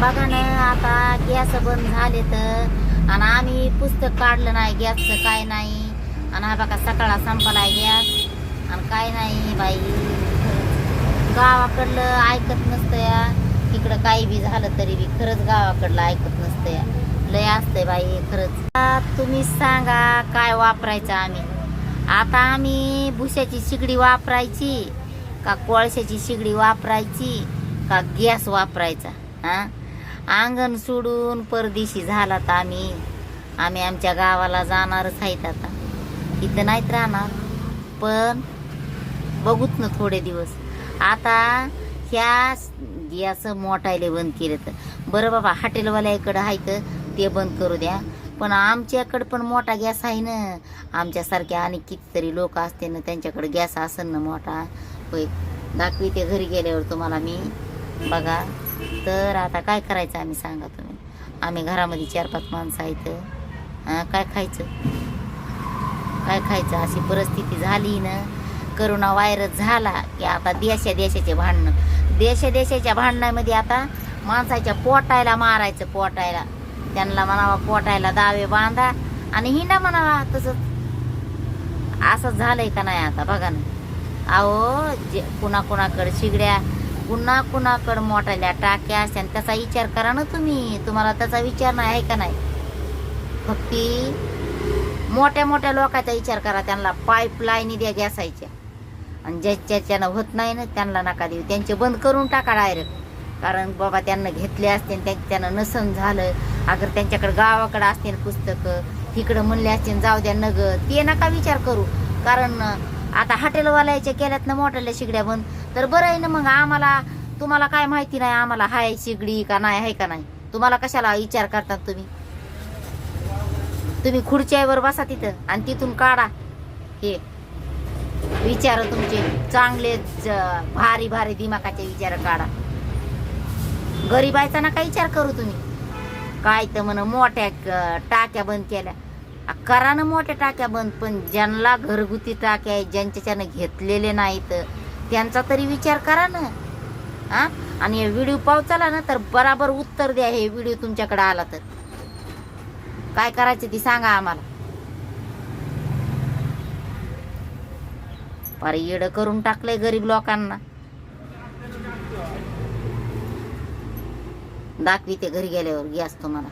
बघा ना, आता गॅस बंद झाले तर आणि आम्ही पुस्तक काढलं नाही गॅसचं, काय नाही. आणि हा बघा सकाळा संपलाय गॅस आणि काय नाही बाई. गावाकडलं ऐकत नसतं या, इकडं काही बी झालं तरी बी खरंच गावाकडलं ऐकत नसतं या. लय असतंय बाई खरंच. तुम्ही सांगा काय वापरायचं आम्ही. आता आम्ही भुशाची शिगडी वापरायची का कोळशाची शिगडी वापरायची का गॅस वापरायचा? हा, अंगण सोडून परदेशी झालात आम्ही. आमच्या गावाला जाणारच आहेत आता, इथं नाहीत राहणार. पण बघूत ना थोडे दिवस. आता ह्या गॅस मोठायले बंद केले तर बरं बाबा, हॉटेलवाल्याकडं आहे तर ते बंद करू द्या. पण आमच्याकडं पण मोठा गॅस आहे ना. आमच्यासारख्या आणि कितीतरी लोक असते ना, त्यांच्याकडे गॅस असेल ना मोठा. होय, दाखविते घरी गेल्यावर तुम्हाला मी. बघा तर आता काय करायचं आम्ही सांगा तुम्ही. आम्ही घरामध्ये 4-5 माणसं आहेत. काय खायचं, काय खायचं? अशी परिस्थिती झाली ना. करोना व्हायरस झाला की आता देशाचे भांडणं, देशाच्या भांडणामध्ये आता माणसाच्या पोटायला मारायचं. पोटायला त्यांना म्हणावा, पोटायला दावे बांधा आणि हिंडा म्हणावा. तसंच असं झालंय का नाही आता बघा ना. अहो कुणाकडे शिगड्या, कुणाकडे मोठाल्या टाक्या असत्या, त्याचा विचार करा ना तुम्ही. तुम्हाला त्याचा विचार नाही आहे का नाही? फक्त मोठ्या लोकांचा विचार करा. त्यांना पाईपलाईन द्या गॅसायच्या, आणि ज्याच्यानं होत नाही ना त्यांना नका देऊ. त्यांचे बंद करून टाका डायरेक्ट. कारण बाबा त्यांना घेतले असते, त्यानं नसन झालं. अगर त्यांच्याकडे गावाकडे असते पुस्तकं, तिकडं म्हणले असते जाऊ द्या नग, ते नका विचार करू. कारण आता हॉटेलवाल्याच्या केल्यात ना मोठ्याल्या शिगड्या बंद, तर बरं आहे ना मग. आम्हाला, तुम्हाला काय माहिती नाही आम्हाला हाय शिगडी का नाही, आहे का नाही? तुम्हाला कशाला विचार करतात तुम्ही? तुम्ही खुर्च्यावर बसा तिथं आणि तिथून काढा हे विचार तुमचे चांगले, भारी दिमागाचे विचार काढा. गरीबाचा नका विचार करू तुम्ही. काय तर म्हण मोठ्या टाक्या बंद केल्या, करा ना मोठ्या टाक्या बंद. पण ज्यांना घरगुती टाक्या आहेत, ज्यांच्यानं घेतलेले नाहीत, त्यांचा तरी विचार करा ना. हा, आणि हे व्हिडिओ पावचाला ना तर बराबर उत्तर द्या. हे व्हिडिओ तुमच्याकडे आला तर काय करायचं ती सांगा आम्हाला. फार येडं करून टाकलंय गरीब लोकांना. दाखविते घरी गेल्यावर गॅस तुम्हाला.